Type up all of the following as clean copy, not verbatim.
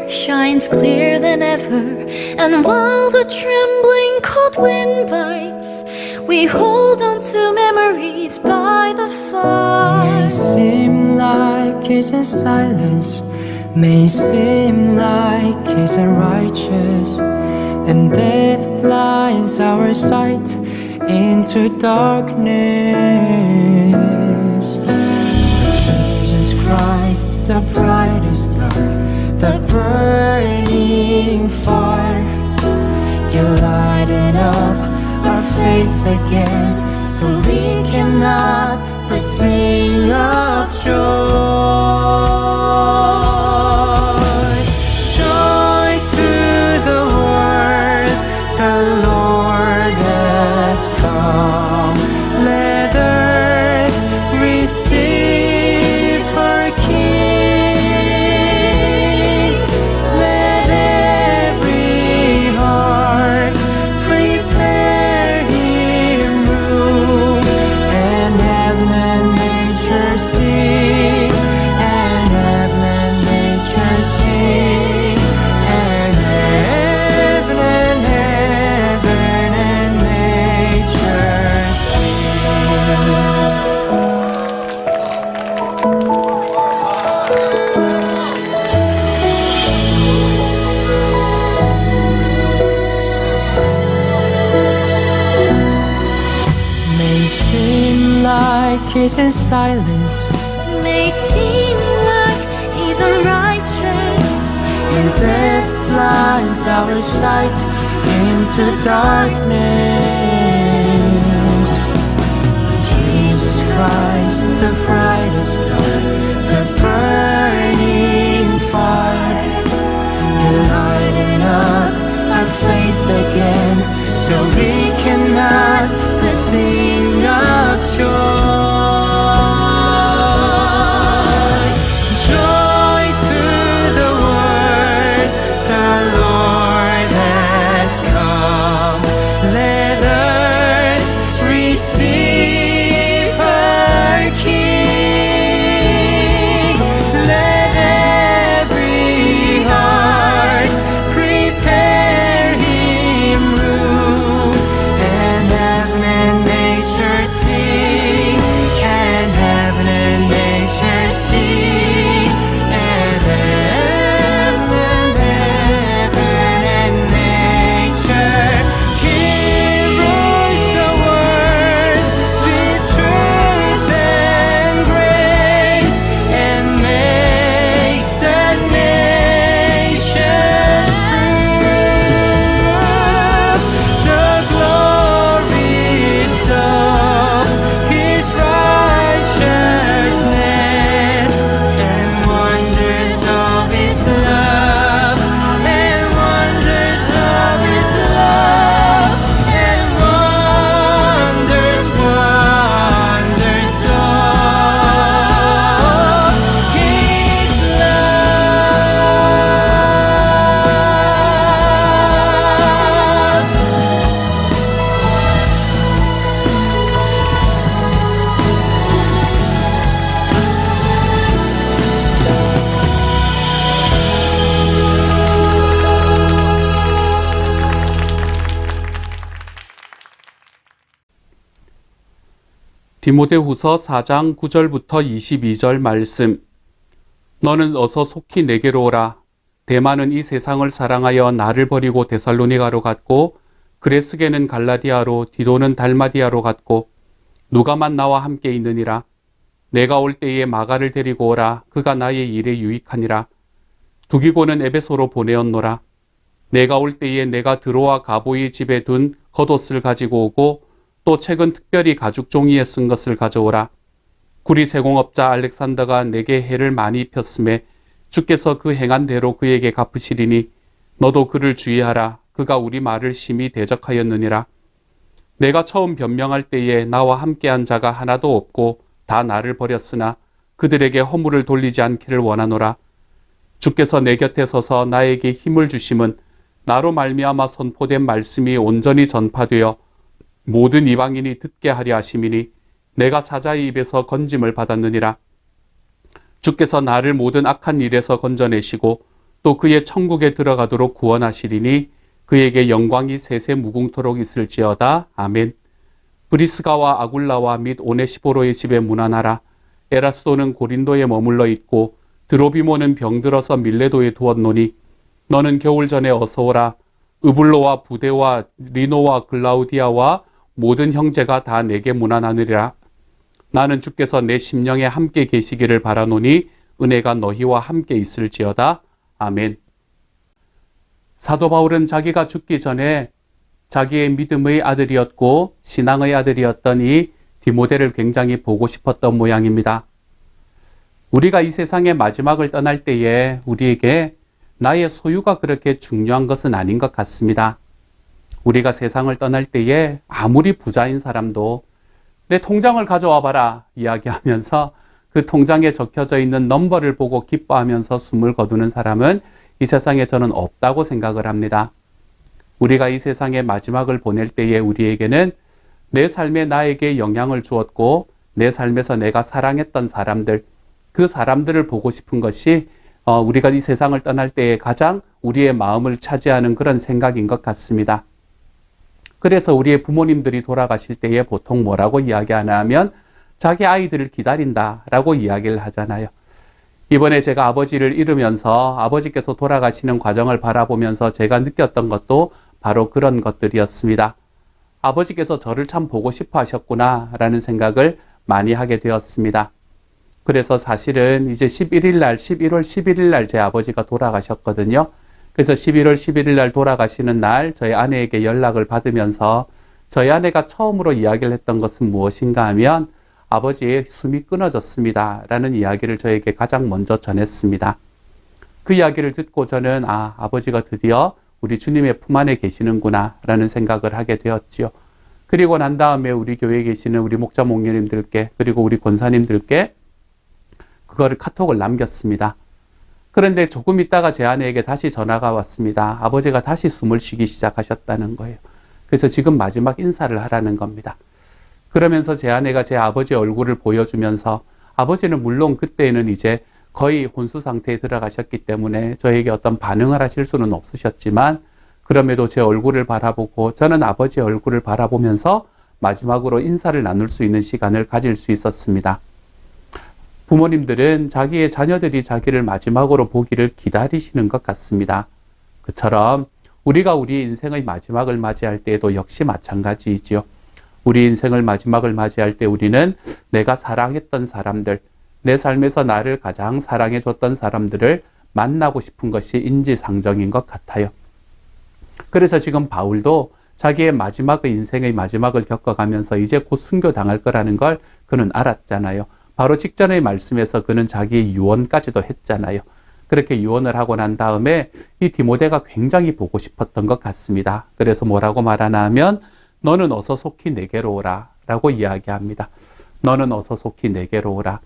shines clear than ever, and while the trembling cold wind bites, we hold on to memories by the fire. May seem like it's in silence, may seem like it's righteous, and death blinds our sight into darkness. But Jesus Christ, the brightest star, the burning fire, you're lighting up our faith again, so we cannot but sing of joy. Joy to the world, the Lord has come. Let earth receive her King. Let every heart prepare him room, and heaven and nature sing, and heaven and nature sing, and heaven and nature sing. May seem like it's in silence, May seem like he's unrighteous, and death blinds our sight into darkness. But Jesus Christ, the brightest star, the burning fire, you're lighting up our faith again, so we cannot but sing of joy. Joy to the world, the Lord has come. Let earth receive her King. Let every heart prepare him room, and heaven and nature sing, and heaven and nature sing, and heaven and nature. Heroes the world with truth and grace, and makes the nations prove the glories of his righteousness, and wonders of his love, and wonders of his love, and wonders of his love. 디모데후서 4장 9절부터 22절 말씀. 너는 어서 속히 내게로 오라. 데마는 이 세상을 사랑하여 나를 버리고 데살로니가로 갔고, 그레스게는 갈라디아로, 디도는 달마디아로 갔고, 누가만 나와 함께 있느니라. 내가 올 때에 마가를 데리고 오라. 그가 나의 일에 유익하니라. 두기고는 에베소로 보내었노라. 내가 올 때에 내가 드로아 가보의 집에 둔 겉옷을 가지고 오고, 또 책은 특별히 가죽 종이에 쓴 것을 가져오라. 구리 세공업자 알렉산더가 내게 해를 많이 입혔음에 주께서 그 행한 대로 그에게 갚으시리니 너도 그를 주의하라. 그가 우리 말을 심히 대적하였느니라. 내가 처음 변명할 때에 나와 함께한 자가 하나도 없고 다 나를 버렸으나 그들에게 허물을 돌리지 않기를 원하노라. 주께서 내 곁에 서서 나에게 힘을 주심은 나로 말미암아 선포된 말씀이 온전히 전파되어 모든 이방인이 듣게 하려 하심이니 내가 사자의 입에서 건짐을 받았느니라. 주께서 나를 모든 악한 일에서 건져내시고 또 그의 천국에 들어가도록 구원하시리니 그에게 영광이 세세 무궁토록 있을지어다. 아멘. 브리스가와 아굴라와 및 오네시보로의 집에 문안하라. 에라스도는 고린도에 머물러 있고 드로비모는 병들어서 밀레도에 두었노니 너는 겨울 전에 어서 오라. 으블로와 부데와 리노와 글라우디아와 모든 형제가 다 내게 문안하느리라. 나는 주께서 내 심령에 함께 계시기를 바라노니 은혜가 너희와 함께 있을지어다. 아멘. 사도 바울은 자기가 죽기 전에 자기의 믿음의 아들이었고 신앙의 아들이었던 이 디모데를 굉장히 보고 싶었던 모양입니다. 우리가 이 세상의 마지막을 떠날 때에 우리에게 나의 소유가 그렇게 중요한 것은 아닌 것 같습니다. 우리가 세상을 떠날 때에 아무리 부자인 사람도 내 통장을 가져와 봐라 이야기하면서 그 통장에 적혀져 있는 넘버를 보고 기뻐하면서 숨을 거두는 사람은 이 세상에 저는 없다고 생각을 합니다. 우리가 이 세상의 마지막을 보낼 때에 우리에게는 내 삶에 나에게 영향을 주었고 내 삶에서 내가 사랑했던 사람들, 그 사람들을 보고 싶은 것이 우리가 이 세상을 떠날 때에 가장 우리의 마음을 차지하는 그런 생각인 것 같습니다. 그래서 우리의 부모님들이 돌아가실 때에 보통 뭐라고 이야기하나 하면 자기 아이들을 기다린다라고 이야기를 하잖아요. 이번에 제가 아버지를 잃으면서 아버지께서 돌아가시는 과정을 바라보면서 제가 느꼈던 것도 바로 그런 것들이었습니다. 아버지께서 저를 참 보고 싶어 하셨구나 라는 생각을 많이 하게 되었습니다. 그래서 사실은 이제 11월 11일 날 제 아버지가 돌아가셨거든요. 그래서 11월 11일 날 돌아가시는 날 저희 아내에게 연락을 받으면서 저희 아내가 처음으로 이야기를 했던 것은 무엇인가 하면 아버지의 숨이 끊어졌습니다 라는 이야기를 저에게 가장 먼저 전했습니다. 그 이야기를 듣고 저는 아버지가 드디어 우리 주님의 품 안에 계시는구나 라는 생각을 하게 되었지요. 그리고 난 다음에 우리 교회에 계시는 우리 목자 목녀님들께 그리고 우리 권사님들께 그거를 카톡을 남겼습니다. 그런데 조금 있다가 제 아내에게 다시 전화가 왔습니다. 아버지가 다시 숨을 쉬기 시작하셨다는 거예요. 그래서 지금 마지막 인사를 하라는 겁니다. 그러면서 제 아내가 제 아버지 얼굴을 보여주면서 아버지는 물론 그때는 이제 거의 혼수 상태에 들어가셨기 때문에 저에게 어떤 반응을 하실 수는 없으셨지만 그럼에도 제 얼굴을 바라보고 저는 아버지의 얼굴을 바라보면서 마지막으로 인사를 나눌 수 있는 시간을 가질 수 있었습니다. 부모님들은 자기의 자녀들이 자기를 마지막으로 보기를 기다리시는 것 같습니다. 그처럼 우리가 우리 인생의 마지막을 맞이할 때에도 역시 마찬가지이지요. 우리 인생을 마지막을 맞이할 때 우리는 내가 사랑했던 사람들, 내 삶에서 나를 가장 사랑해줬던 사람들을 만나고 싶은 것이 인지상정인 것 같아요. 그래서 지금 바울도 자기의 마지막의 인생의 마지막을 겪어가면서 이제 곧 순교당할 거라는 걸 그는 알았잖아요. 바로 직전의 말씀에서 그는 자기의 유언까지도 했잖아요. 그렇게 유언을 하고 난 다음에 이 디모데가 굉장히 보고 싶었던 것 같습니다. 그래서 뭐라고 말하나 하면 너는 어서 속히 내게로 오라 라고 이야기합니다. 너는 어서 속히 내게로 오라.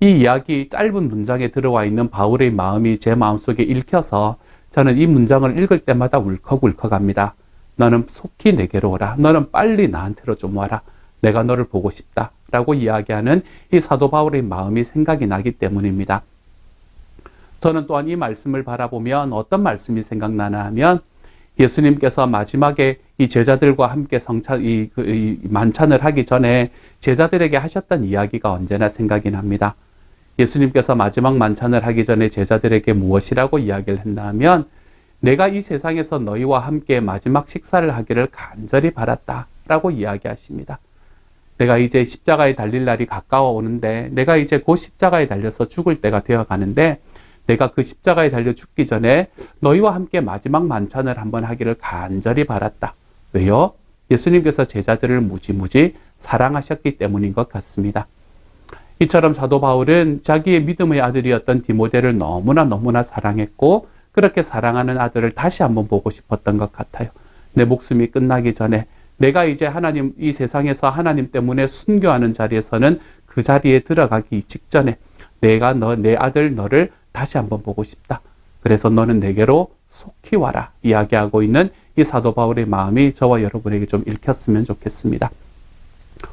이 이야기 짧은 문장에 들어와 있는 바울의 마음이 제 마음속에 읽혀서 저는 이 문장을 읽을 때마다 울컥울컥합니다. 너는 속히 내게로 오라. 너는 빨리 나한테로 좀 와라. 내가 너를 보고 싶다 라고 이야기하는 이 사도 바울의 마음이 생각이 나기 때문입니다. 저는 또한 이 말씀을 바라보면 어떤 말씀이 생각나나 하면 예수님께서 마지막에 이 제자들과 함께 만찬을 하기 전에 제자들에게 하셨던 이야기가 언제나 생각이 납니다. 예수님께서 마지막 만찬을 하기 전에 제자들에게 무엇이라고 이야기를 했나 하면 내가 이 세상에서 너희와 함께 마지막 식사를 하기를 간절히 바랐다 라고 이야기하십니다. 내가 이제 십자가에 달릴 날이 가까워 오는데 내가 이제 곧 십자가에 달려서 죽을 때가 되어 가는데 내가 그 십자가에 달려 죽기 전에 너희와 함께 마지막 만찬을 한번 하기를 간절히 바랐다. 왜요? 예수님께서 제자들을 무지무지 사랑하셨기 때문인 것 같습니다. 이처럼 사도 바울은 자기의 믿음의 아들이었던 디모데를 너무나 사랑했고 그렇게 사랑하는 아들을 다시 한번 보고 싶었던 것 같아요. 내 목숨이 끝나기 전에 내가 이제 이 세상에서 하나님 때문에 순교하는 자리에서는 그 자리에 들어가기 직전에 내가 내 아들 너를 다시 한번 보고 싶다. 그래서 너는 내게로 속히 와라. 이야기하고 있는 이 사도 바울의 마음이 저와 여러분에게 좀 읽혔으면 좋겠습니다.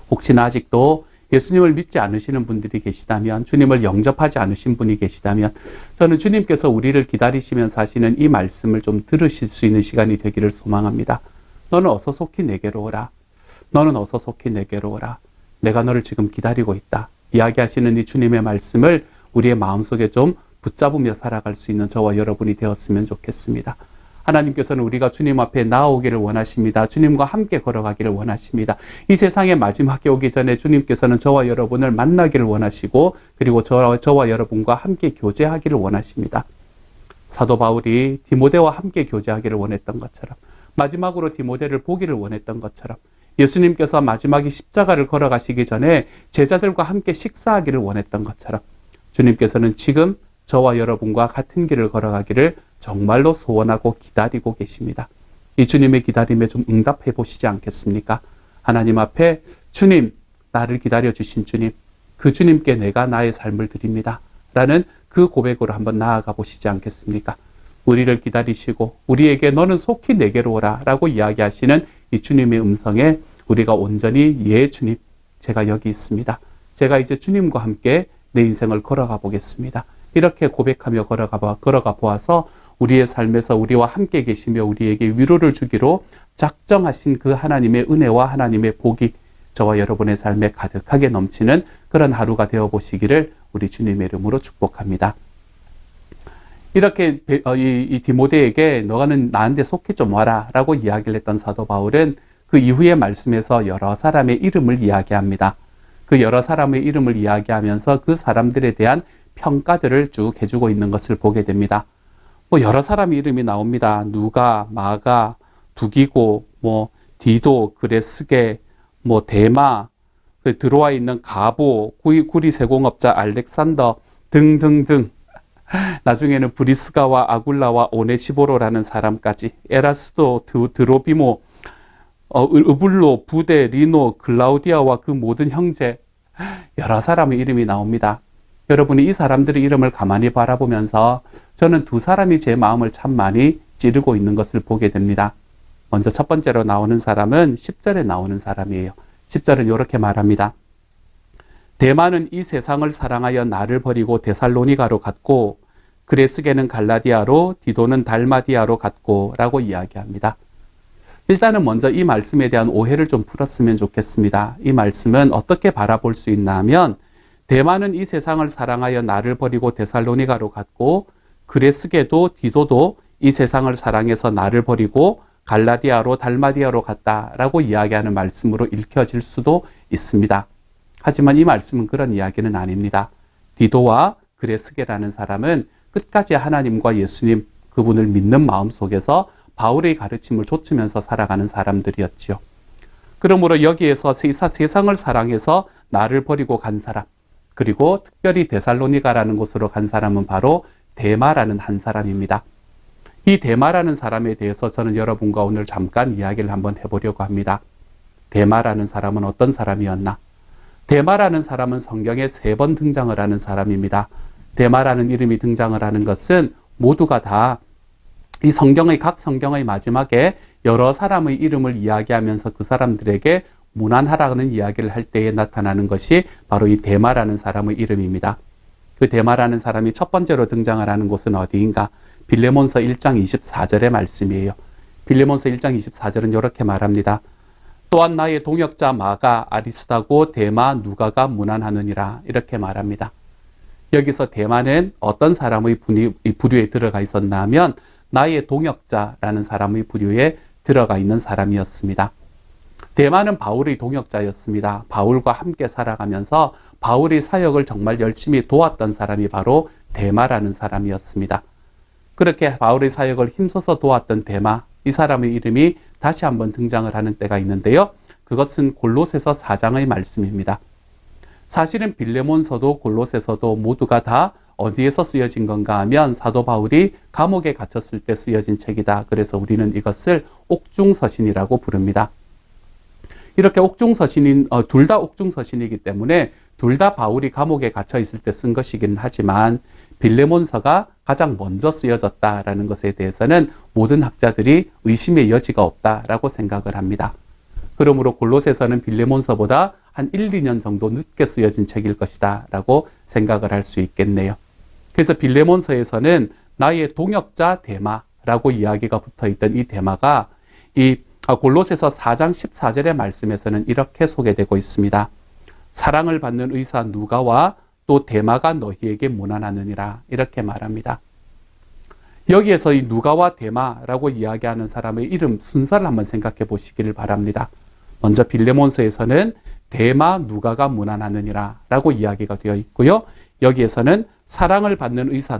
혹시나 아직도 예수님을 믿지 않으시는 분들이 계시다면, 주님을 영접하지 않으신 분이 계시다면, 저는 주님께서 우리를 기다리시면서 하시는 이 말씀을 좀 들으실 수 있는 시간이 되기를 소망합니다. 너는 어서 속히 내게로 오라. 너는 어서 속히 내게로 오라. 내가 너를 지금 기다리고 있다. 이야기하시는 이 주님의 말씀을 우리의 마음속에 좀 붙잡으며 살아갈 수 있는 저와 여러분이 되었으면 좋겠습니다. 하나님께서는 우리가 주님 앞에 나아오기를 원하십니다. 주님과 함께 걸어가기를 원하십니다. 이 세상의 마지막에 오기 전에 주님께서는 저와 여러분을 만나기를 원하시고, 그리고 저와 여러분과 함께 교제하기를 원하십니다. 사도 바울이 디모데와 함께 교제하기를 원했던 것처럼, 마지막으로 디모데를 보기를 원했던 것처럼, 예수님께서 마지막에 십자가를 걸어가시기 전에 제자들과 함께 식사하기를 원했던 것처럼, 주님께서는 지금 저와 여러분과 같은 길을 걸어가기를 정말로 소원하고 기다리고 계십니다. 이 주님의 기다림에 좀 응답해 보시지 않겠습니까? 하나님 앞에 주님, 나를 기다려 주신 주님, 그 주님께 내가 나의 삶을 드립니다. 라는 그 고백으로 한번 나아가 보시지 않겠습니까? 우리를 기다리시고 우리에게 너는 속히 내게로 오라 라고 이야기하시는 이 주님의 음성에 우리가 온전히 예 주님, 제가 여기 있습니다. 제가 이제 주님과 함께 내 인생을 걸어가 보겠습니다. 이렇게 고백하며 걸어가 보아서 우리의 삶에서 우리와 함께 계시며 우리에게 위로를 주기로 작정하신 그 하나님의 은혜와 하나님의 복이 저와 여러분의 삶에 가득하게 넘치는 그런 하루가 되어 보시기를 우리 주님의 이름으로 축복합니다. 이렇게 이 디모데에게 너는 나한테 속히 좀 와라 라고 이야기를 했던 사도 바울은 그 이후의 말씀에서 여러 사람의 이름을 이야기합니다. 그 여러 사람의 이름을 이야기하면서 그 사람들에 대한 평가들을 쭉 해주고 있는 것을 보게 됩니다. 여러 사람의 이름이 나옵니다. 누가, 마가, 두기고, 디도, 그레스게, 데마, 들어와 있는 가보, 구리 세공업자 알렉산더 등등등. 나중에는 브리스가와 아굴라와 오네시보로라는 사람까지, 에라스도, 드로비모, 으블로, 부데, 리노, 글라우디아와 그 모든 형제, 여러 사람의 이름이 나옵니다. 여러분이 이 사람들의 이름을 가만히 바라보면서 저는 두 사람이 제 마음을 참 많이 찌르고 있는 것을 보게 됩니다. 먼저 첫 번째로 나오는 사람은 10절에 나오는 사람이에요. 10절은 이렇게 말합니다. 데마는 이 세상을 사랑하여 나를 버리고 데살로니가로 갔고, 그레스게는 갈라디아로, 디도는 달마디아로 갔고 라고 이야기합니다. 일단은 먼저 이 말씀에 대한 오해를 좀 풀었으면 좋겠습니다. 이 말씀은 어떻게 바라볼 수 있나 하면, 데마는 이 세상을 사랑하여 나를 버리고 데살로니가로 갔고, 그레스게도 디도도 이 세상을 사랑해서 나를 버리고 갈라디아로 달마디아로 갔다라고 이야기하는 말씀으로 읽혀질 수도 있습니다. 하지만 이 말씀은 그런 이야기는 아닙니다. 디도와 그레스게라는 사람은 끝까지 하나님과 예수님 그분을 믿는 마음 속에서 바울의 가르침을 좇으면서 살아가는 사람들이었지요. 그러므로 여기에서 세상을 사랑해서 나를 버리고 간 사람, 그리고 특별히 데살로니가라는 곳으로 간 사람은 바로 데마라는 한 사람입니다. 이 데마라는 사람에 대해서 저는 여러분과 오늘 잠깐 이야기를 한번 해보려고 합니다. 데마라는 사람은 어떤 사람이었나? 데마라는 사람은 성경에 3번 등장을 하는 사람입니다. 데마라는 이름이 등장을 하는 것은 모두가 다 이 각 성경의 마지막에 여러 사람의 이름을 이야기하면서 그 사람들에게 무난하라는 이야기를 할 때에 나타나는 것이 바로 이 데마라는 사람의 이름입니다. 그 데마라는 사람이 첫 번째로 등장을 하는 곳은 어디인가? 빌레몬서 1장 24절의 말씀이에요. 빌레몬서 1장 24절은 이렇게 말합니다. 또한 나의 동역자 마가, 아리스다고, 데마, 누가가 문안하느니라 이렇게 말합니다. 여기서 데마는 어떤 사람의 부류에 들어가 있었나 하면 나의 동역자라는 사람의 부류에 들어가 있는 사람이었습니다. 데마는 바울의 동역자였습니다. 바울과 함께 살아가면서 바울의 사역을 정말 열심히 도왔던 사람이 바로 데마라는 사람이었습니다. 그렇게 바울의 사역을 힘써서 도왔던 데마, 이 사람의 이름이 다시 한번 등장을 하는 때가 있는데요. 그것은 골로새서 4장의 말씀입니다. 사실은 빌레몬서도 골로새서도 모두가 다 어디에서 쓰여진 건가 하면 사도 바울이 감옥에 갇혔을 때 쓰여진 책이다. 그래서 우리는 이것을 옥중서신이라고 부릅니다. 이렇게 둘 다 옥중서신이기 때문에 둘 다 바울이 감옥에 갇혀 있을 때 쓴 것이긴 하지만 빌레몬서가 가장 먼저 쓰여졌다라는 것에 대해서는 모든 학자들이 의심의 여지가 없다라고 생각을 합니다. 그러므로 골로새서는 빌레몬서보다 한 1, 2년 정도 늦게 쓰여진 책일 것이다 라고 생각을 할 수 있겠네요. 그래서 빌레몬서에서는 나의 동역자 데마라고 이야기가 붙어있던 이 데마가 이 골로새서 4장 14절의 말씀에서는 이렇게 소개되고 있습니다. 사랑을 받는 의사 누가와 또 데마가 너희에게 문안하느니라 이렇게 말합니다. 여기에서 이 누가와 데마라고 이야기하는 사람의 이름 순서를 한번 생각해 보시기를 바랍니다. 먼저 빌레몬서에서는 데마 누가가 문안하느니라 라고 이야기가 되어 있고요. 여기에서는 사랑을 받는 의사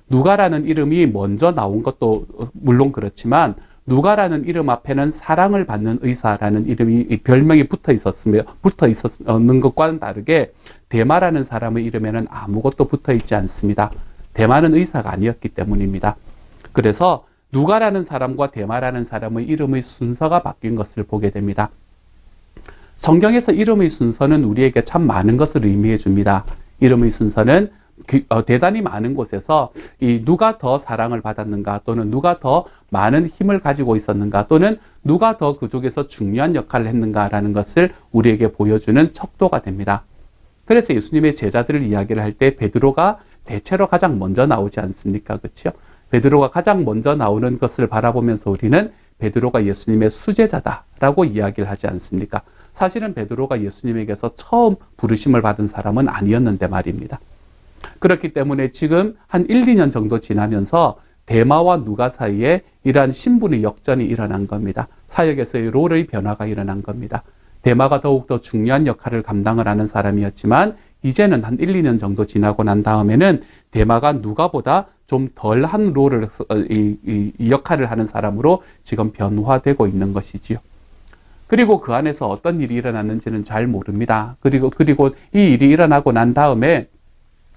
누가라는 이름이 먼저 나온 것도 물론 그렇지만 누가라는 이름 앞에는 사랑을 받는 의사라는 이름이 별명이 붙어 있었는 것과는 다르게 데마라는 사람의 이름에는 아무것도 붙어 있지 않습니다. 데마는 의사가 아니었기 때문입니다. 그래서 누가라는 사람과 데마라는 사람의 이름의 순서가 바뀐 것을 보게 됩니다. 성경에서 이름의 순서는 우리에게 참 많은 것을 의미해 줍니다. 이름의 순서는 대단히 많은 곳에서 이 누가 더 사랑을 받았는가 또는 누가 더 많은 힘을 가지고 있었는가 또는 누가 더 그쪽에서 중요한 역할을 했는가라는 것을 우리에게 보여주는 척도가 됩니다. 그래서 예수님의 제자들을 이야기를 할 때 베드로가 대체로 가장 먼저 나오지 않습니까? 그렇죠? 베드로가 가장 먼저 나오는 것을 바라보면서 우리는 베드로가 예수님의 수제자다라고 이야기를 하지 않습니까? 사실은 베드로가 예수님에게서 처음 부르심을 받은 사람은 아니었는데 말입니다. 그렇기 때문에 지금 한 1, 2년 정도 지나면서 데마와 누가 사이에 이러한 신분의 역전이 일어난 겁니다. 사역에서의 롤의 변화가 일어난 겁니다. 데마가 더욱더 중요한 역할을 감당을 하는 사람이었지만 이제는 한 1, 2년 정도 지나고 난 다음에는 데마가 누가보다 좀 덜한 롤을 이 역할을 하는 사람으로 지금 변화되고 있는 것이지요. 그리고 그 안에서 어떤 일이 일어났는지는 잘 모릅니다. 그리고 이 일이 일어나고 난 다음에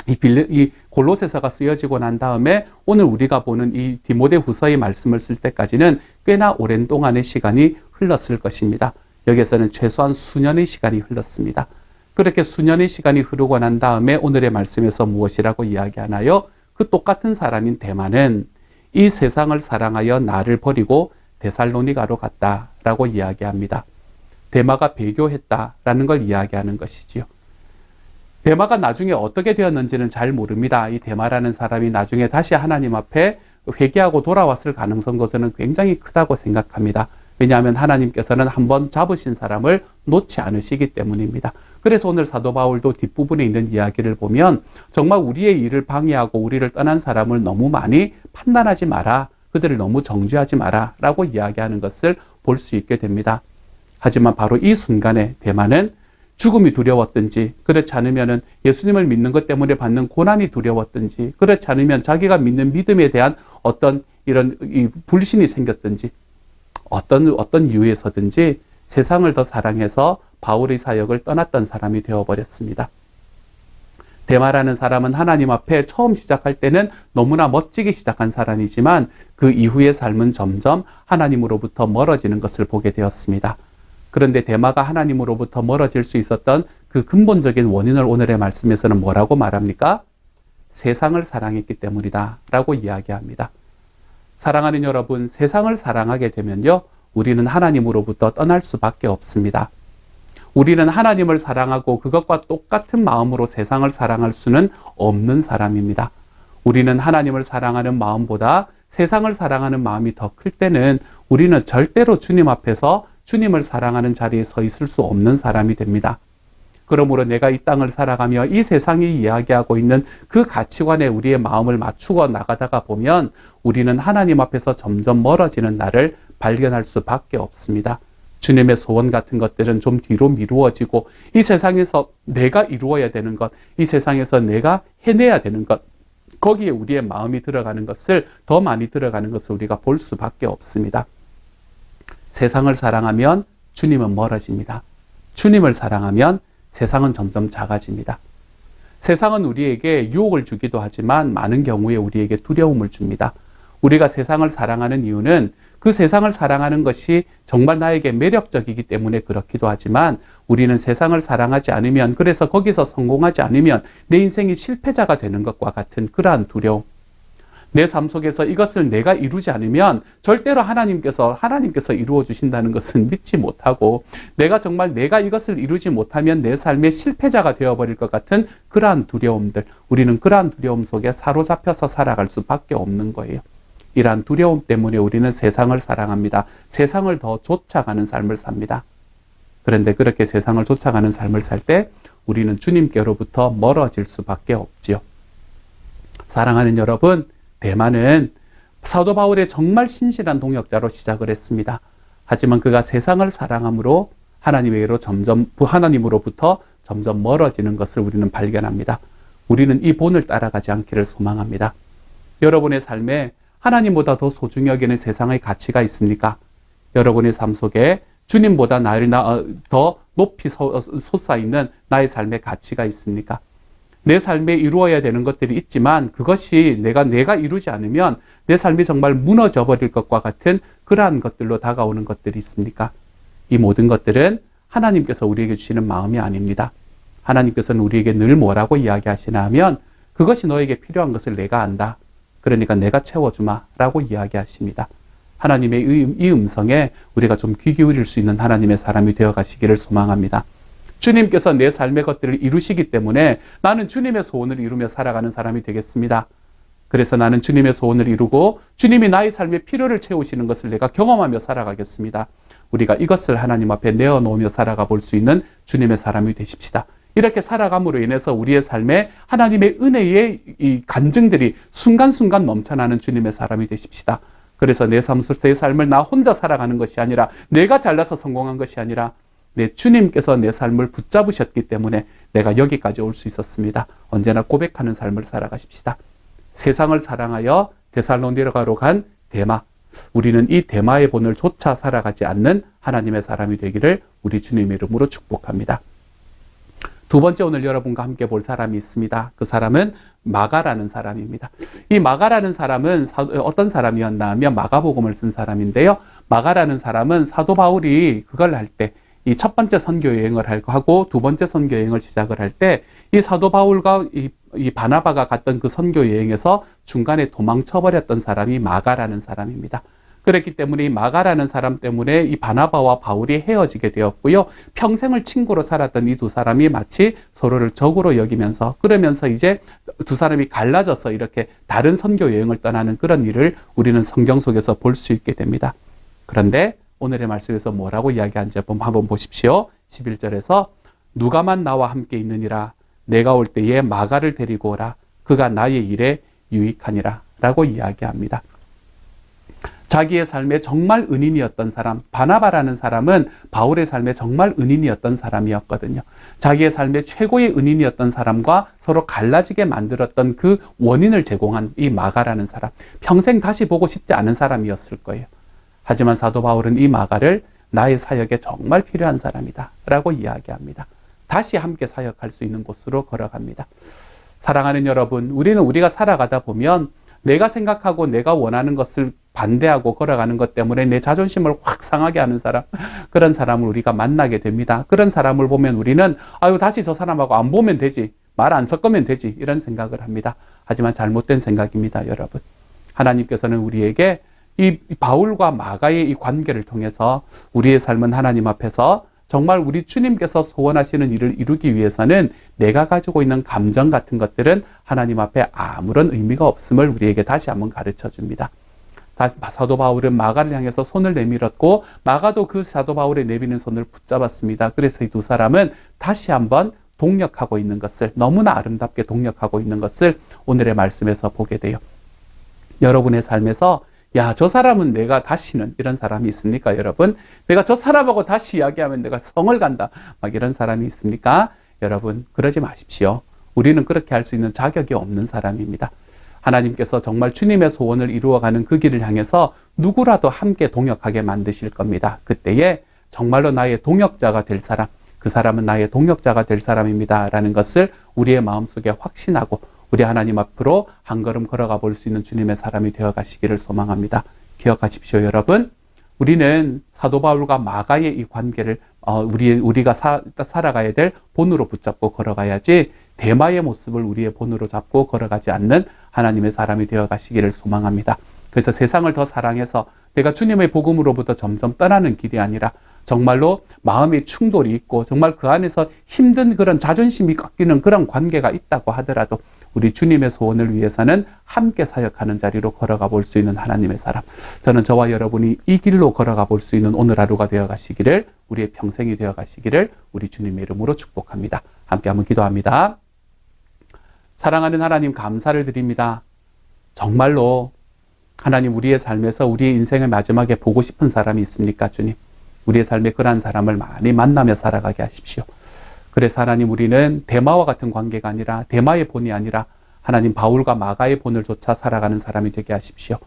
이 골로새서가 쓰여지고 난 다음에 오늘 우리가 보는 이 디모데후서의 말씀을 쓸 때까지는 꽤나 오랜 동안의 시간이 흘렀을 것입니다. 여기에서는 최소한 수년의 시간이 흘렀습니다. 그렇게 수년의 시간이 흐르고 난 다음에 오늘의 말씀에서 무엇이라고 이야기하나요? 그 똑같은 사람인 데마는 이 세상을 사랑하여 나를 버리고 데살로니가로 갔다라고 이야기합니다. 데마가 배교했다라는 걸 이야기하는 것이지요. 데마가 나중에 어떻게 되었는지는 잘 모릅니다. 이 데마라는 사람이 나중에 다시 하나님 앞에 회개하고 돌아왔을 가능성도 저는 굉장히 크다고 생각합니다. 왜냐하면 하나님께서는 한번 잡으신 사람을 놓지 않으시기 때문입니다. 그래서 오늘 사도 바울도 뒷부분에 있는 이야기를 보면 정말 우리의 일을 방해하고 우리를 떠난 사람을 너무 많이 판단하지 마라. 그들을 너무 정죄하지 마라. 라고 이야기하는 것을 볼 수 있게 됩니다. 하지만 바로 이 순간에 데마는 죽음이 두려웠든지 그렇지 않으면 예수님을 믿는 것 때문에 받는 고난이 두려웠든지 그렇지 않으면 자기가 믿는 믿음에 대한 어떤 이런 불신이 생겼든지 어떤 이유에서든지 세상을 더 사랑해서 바울의 사역을 떠났던 사람이 되어버렸습니다. 데마라는 사람은 하나님 앞에 처음 시작할 때는 너무나 멋지게 시작한 사람이지만 그 이후의 삶은 점점 하나님으로부터 멀어지는 것을 보게 되었습니다. 그런데 데마가 하나님으로부터 멀어질 수 있었던 그 근본적인 원인을 오늘의 말씀에서는 뭐라고 말합니까? 세상을 사랑했기 때문이다 라고 이야기합니다. 사랑하는 여러분, 세상을 사랑하게 되면요, 우리는 하나님으로부터 떠날 수밖에 없습니다. 우리는 하나님을 사랑하고 그것과 똑같은 마음으로 세상을 사랑할 수는 없는 사람입니다. 우리는 하나님을 사랑하는 마음보다 세상을 사랑하는 마음이 더 클 때는 우리는 절대로 주님 앞에서 주님을 사랑하는 자리에 서 있을 수 없는 사람이 됩니다. 그러므로 내가 이 땅을 살아가며 이 세상이 이야기하고 있는 그 가치관에 우리의 마음을 맞추고 나가다가 보면 우리는 하나님 앞에서 점점 멀어지는 날을 발견할 수밖에 없습니다. 주님의 소원 같은 것들은 좀 뒤로 미루어지고 이 세상에서 내가 이루어야 되는 것, 이 세상에서 내가 해내야 되는 것, 거기에 우리의 마음이 들어가는 것을 더 많이 들어가는 것을 우리가 볼 수밖에 없습니다. 세상을 사랑하면 주님은 멀어집니다. 주님을 사랑하면 세상은 점점 작아집니다. 세상은 우리에게 유혹을 주기도 하지만 많은 경우에 우리에게 두려움을 줍니다. 우리가 세상을 사랑하는 이유는 그 세상을 사랑하는 것이 정말 나에게 매력적이기 때문에 그렇기도 하지만 우리는 세상을 사랑하지 않으면, 그래서 거기서 성공하지 않으면 내 인생이 실패자가 되는 것과 같은 그러한 두려움. 내 삶 속에서 이것을 내가 이루지 않으면 절대로 하나님께서 이루어 주신다는 것은 믿지 못하고, 내가 정말 내가 이것을 이루지 못하면 내 삶의 실패자가 되어버릴 것 같은 그러한 두려움들, 우리는 그러한 두려움 속에 사로잡혀서 살아갈 수밖에 없는 거예요. 이러한 두려움 때문에 우리는 세상을 사랑합니다. 세상을 더 쫓아가는 삶을 삽니다. 그런데 그렇게 세상을 쫓아가는 삶을 살 때 우리는 주님께로부터 멀어질 수밖에 없지요. 사랑하는 여러분, 대마는 사도 바울의 정말 신실한 동역자로 시작을 했습니다. 하지만 그가 세상을 사랑함으로 하나님으로부터 점점 멀어지는 것을 우리는 발견합니다. 우리는 이 본을 따라가지 않기를 소망합니다. 여러분의 삶에 하나님보다 더 소중히 여기는 세상의 가치가 있습니까? 여러분의 삶 속에 주님보다 나를 더 높이 솟아있는 나의 삶의 가치가 있습니까? 내 삶에 이루어야 되는 것들이 있지만 그것이 내가 이루지 않으면 내 삶이 정말 무너져 버릴 것과 같은 그러한 것들로 다가오는 것들이 있습니까? 이 모든 것들은 하나님께서 우리에게 주시는 마음이 아닙니다. 하나님께서는 우리에게 늘 뭐라고 이야기하시나 하면, 그것이 너에게 필요한 것을 내가 안다. 그러니까 내가 채워주마 라고 이야기하십니다. 하나님의 이 음성에 우리가 좀 귀 기울일 수 있는 하나님의 사람이 되어 가시기를 소망합니다. 주님께서 내 삶의 것들을 이루시기 때문에 나는 주님의 소원을 이루며 살아가는 사람이 되겠습니다. 그래서 나는 주님의 소원을 이루고 주님이 나의 삶의 필요를 채우시는 것을 내가 경험하며 살아가겠습니다. 우리가 이것을 하나님 앞에 내어놓으며 살아가 볼 수 있는 주님의 사람이 되십시다. 이렇게 살아감으로 인해서 우리의 삶에 하나님의 은혜의 이 간증들이 순간순간 넘쳐나는 주님의 사람이 되십시다. 그래서 내 삶을 나 혼자 살아가는 것이 아니라, 내가 잘나서 성공한 것이 아니라 내 주님께서 내 삶을 붙잡으셨기 때문에 내가 여기까지 올 수 있었습니다. 언제나 고백하는 삶을 살아가십시다. 세상을 사랑하여 데살로니가로 간 데마, 우리는 이 데마의 본을 쫓아 살아가지 않는 하나님의 사람이 되기를 우리 주님 이름으로 축복합니다. 두 번째, 오늘 여러분과 함께 볼 사람이 있습니다. 그 사람은 마가라는 사람입니다. 이 마가라는 사람은 어떤 사람이었나 하면 마가복음을 쓴 사람인데요. 마가라는 사람은 사도 바울이 그걸 할 때, 이 첫 번째 선교 여행을 하고 두 번째 선교 여행을 시작을 할 때, 이 사도 바울과 이 바나바가 갔던 그 선교 여행에서 중간에 도망쳐버렸던 사람이 마가라는 사람입니다. 그랬기 때문에 이 마가라는 사람 때문에 이 바나바와 바울이 헤어지게 되었고요. 평생을 친구로 살았던 이 두 사람이 마치 서로를 적으로 여기면서, 그러면서 이제 두 사람이 갈라져서 이렇게 다른 선교 여행을 떠나는 그런 일을 우리는 성경 속에서 볼 수 있게 됩니다. 그런데 오늘의 말씀에서 뭐라고 이야기하는지 한번 보십시오. 11절에서 누가만 나와 함께 있느니라. 내가 올 때에 마가를 데리고 오라. 그가 나의 일에 유익하니라 라고 이야기합니다. 자기의 삶에 정말 은인이었던 사람, 바나바라는 사람은 바울의 삶에 정말 은인이었던 사람이었거든요. 자기의 삶에 최고의 은인이었던 사람과 서로 갈라지게 만들었던 그 원인을 제공한 이 마가라는 사람, 평생 다시 보고 싶지 않은 사람이었을 거예요. 하지만 사도 바울은 이 마가를 나의 사역에 정말 필요한 사람이다 라고 이야기합니다. 다시 함께 사역할 수 있는 곳으로 걸어갑니다. 사랑하는 여러분, 우리가 살아가다 보면 내가 생각하고 내가 원하는 것을 반대하고 걸어가는 것 때문에 내 자존심을 확 상하게 하는 사람, 그런 사람을 우리가 만나게 됩니다. 그런 사람을 보면 우리는 다시 저 사람하고 안 보면 되지, 말 안 섞으면 되지, 이런 생각을 합니다. 하지만 잘못된 생각입니다, 여러분. 하나님께서는 우리에게 이 바울과 마가의 이 관계를 통해서 우리의 삶은 하나님 앞에서 정말 우리 주님께서 소원하시는 일을 이루기 위해서는 내가 가지고 있는 감정 같은 것들은 하나님 앞에 아무런 의미가 없음을 우리에게 다시 한번 가르쳐 줍니다. 사도 바울은 마가를 향해서 손을 내밀었고 마가도 그 사도 바울의 내미는 손을 붙잡았습니다. 그래서 이 두 사람은 다시 한번 동역하고 있는 것을, 너무나 아름답게 동역하고 있는 것을 오늘의 말씀에서 보게 돼요. 여러분의 삶에서 저 사람은 내가 다시는, 이런 사람이 있습니까, 여러분? 내가 저 사람하고 다시 이야기하면 내가 성을 간다, 막 이런 사람이 있습니까? 여러분, 그러지 마십시오. 우리는 그렇게 할 수 있는 자격이 없는 사람입니다. 하나님께서 정말 주님의 소원을 이루어가는 그 길을 향해서 누구라도 함께 동역하게 만드실 겁니다. 그때에 정말로 나의 동역자가 될 사람, 그 사람은 나의 동역자가 될 사람입니다 라는 것을 우리의 마음속에 확신하고 우리 하나님 앞으로 한 걸음 걸어가 볼 수 있는 주님의 사람이 되어 가시기를 소망합니다. 기억하십시오, 여러분. 우리는 사도 바울과 마가의 이 관계를 우리가 살아가야 될 본으로 붙잡고 걸어가야지, 대마의 모습을 우리의 본으로 잡고 걸어가지 않는 하나님의 사람이 되어 가시기를 소망합니다. 그래서 세상을 더 사랑해서 내가 주님의 복음으로부터 점점 떠나는 길이 아니라 정말로 마음의 충돌이 있고 정말 그 안에서 힘든 그런 자존심이 꺾이는 그런 관계가 있다고 하더라도 우리 주님의 소원을 위해서는 함께 사역하는 자리로 걸어가 볼 수 있는 하나님의 사람. 저는 저와 여러분이 이 길로 걸어가 볼 수 있는 오늘 하루가 되어 가시기를, 우리의 평생이 되어 가시기를 우리 주님의 이름으로 축복합니다. 함께 한번 기도합니다. 사랑하는 하나님, 감사를 드립니다. 정말로 하나님, 우리의 삶에서 우리의 인생의 마지막에 보고 싶은 사람이 있습니까, 주님? 우리의 삶에 그러한 사람을 많이 만나며 살아가게 하십시오. 그래서 하나님, 우리는 데마와 같은 관계가 아니라, 데마의 본이 아니라 하나님 바울과 마가의 본을 쫓아 살아가는 사람이 되게 하십시오.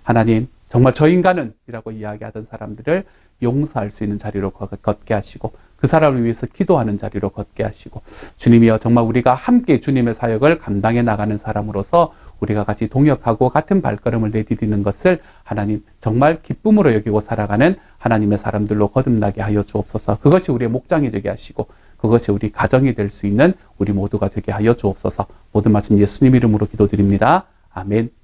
하나님, 정말 저 인간은 이라고 이야기하던 사람들을 용서할 수 있는 자리로 걷게 하시고 그 사람을 위해서 기도하는 자리로 걷게 하시고, 주님이여, 정말 우리가 함께 주님의 사역을 감당해 나가는 사람으로서 우리가 같이 동역하고 같은 발걸음을 내디디는 것을 하나님 정말 기쁨으로 여기고 살아가는 하나님의 사람들로 거듭나게 하여 주옵소서. 그것이 우리의 목장이 되게 하시고 그것이 우리 가정이 될 수 있는 우리 모두가 되게 하여 주옵소서. 모든 말씀 예수님 이름으로 기도드립니다. 아멘.